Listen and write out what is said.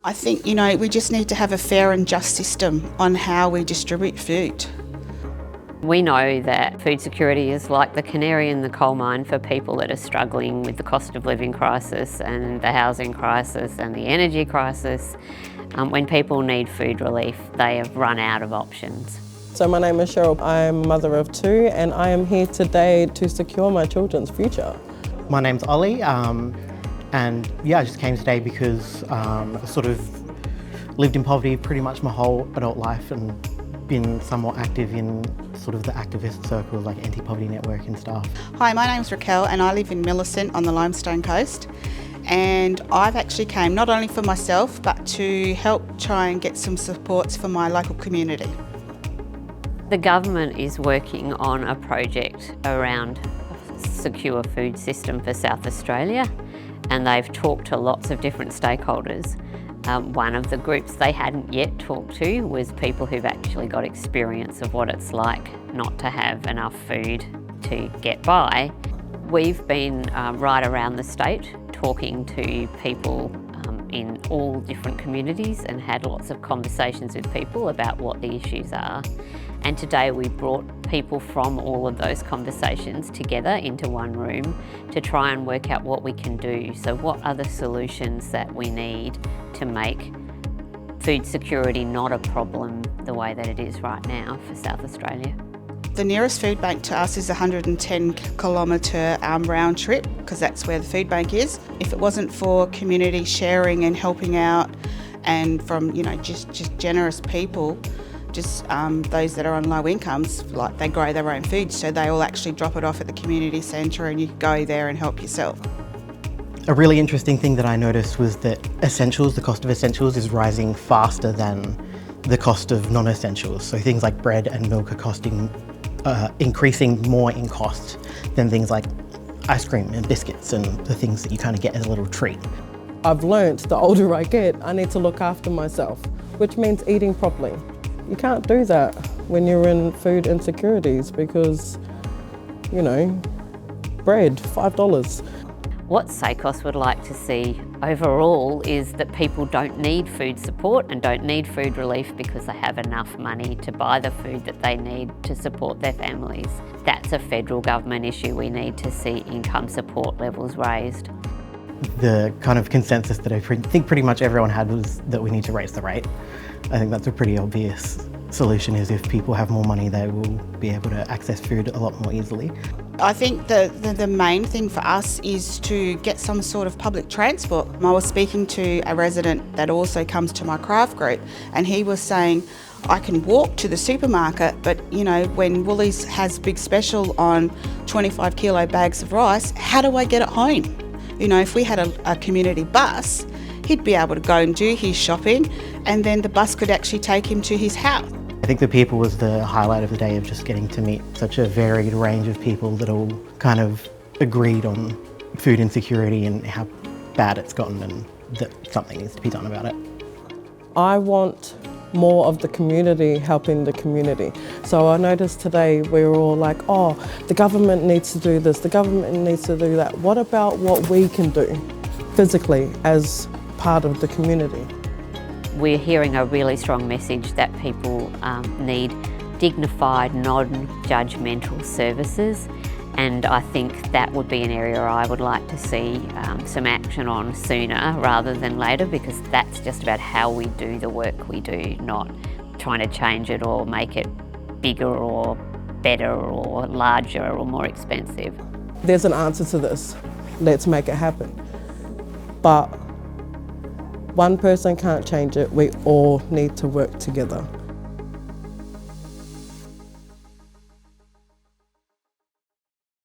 I think, we just need to have a fair and just system on how we distribute food. We know that food security is like the canary in the coal mine for people that are struggling with the cost of living crisis and the housing crisis and the energy crisis. When people need food relief, they have run out of options. So my name is Cheryl. I'm a mother of two and I am here today to secure my children's future. My name's Ollie, and I just came today because I sort of lived in poverty pretty much my whole adult life and been somewhat active in sort of the activist circles like Anti-Poverty Network and stuff. Hi, my name's Raquel and I live in Millicent on the Limestone Coast. And I've actually came not only for myself but to help try and get some supports for my local community. The government is working on a project around a secure food system for South Australia, and they've talked to lots of different stakeholders. One of the groups they hadn't yet talked to was people who've actually got experience of what it's like not to have enough food to get by. We've been right around the state talking to people in all different communities and had lots of conversations with people about what the issues are. And today we brought people from all of those conversations together into one room to try and work out what we can do. So what are the solutions that we need to make food security not a problem the way that it is right now for South Australia? The nearest food bank to us is a 110-kilometre round trip because that's where the food bank is. If it wasn't for community sharing and helping out and from just generous people, just those that are on low incomes, like they grow their own food, so they all actually drop it off at the community centre and you go there and help yourself. A really interesting thing that I noticed was that essentials, the cost of essentials is rising faster than the cost of non-essentials. So things like bread and milk are increasing more in cost than things like ice cream and biscuits and the things that you kind of get as a little treat. I've learnt the older I get, I need to look after myself, which means eating properly. You can't do that when you're in food insecurities because, bread, $5. What SACOSS would like to see overall is that people don't need food support and don't need food relief because they have enough money to buy the food that they need to support their families. That's a federal government issue. We need to see income support levels raised. The kind of consensus that I think pretty much everyone had was that we need to raise the rate. I think that's a pretty obvious solution, is if people have more money they will be able to access food a lot more easily. I think the main thing for us is to get some sort of public transport. I was speaking to a resident that also comes to my craft group and he was saying, I can walk to the supermarket, but when Woolies has big special on 25 kilo bags of rice, how do I get it home? If we had a community bus, he'd be able to go and do his shopping and then the bus could actually take him to his house. I think the people was the highlight of the day, of just getting to meet such a varied range of people that all kind of agreed on food insecurity and how bad it's gotten and that something needs to be done about it. I want more of the community helping the community. So I noticed today we were all like, oh, the government needs to do this, the government needs to do that. What about what we can do physically as part of the community? We're hearing a really strong message that people need dignified, non-judgmental services, and I think that would be an area I would like to see some action on sooner rather than later, because that's just about how we do the work we do, not trying to change it or make it bigger or better or larger or more expensive. There's an answer to this. Let's make it happen. But one person can't change it, we all need to work together.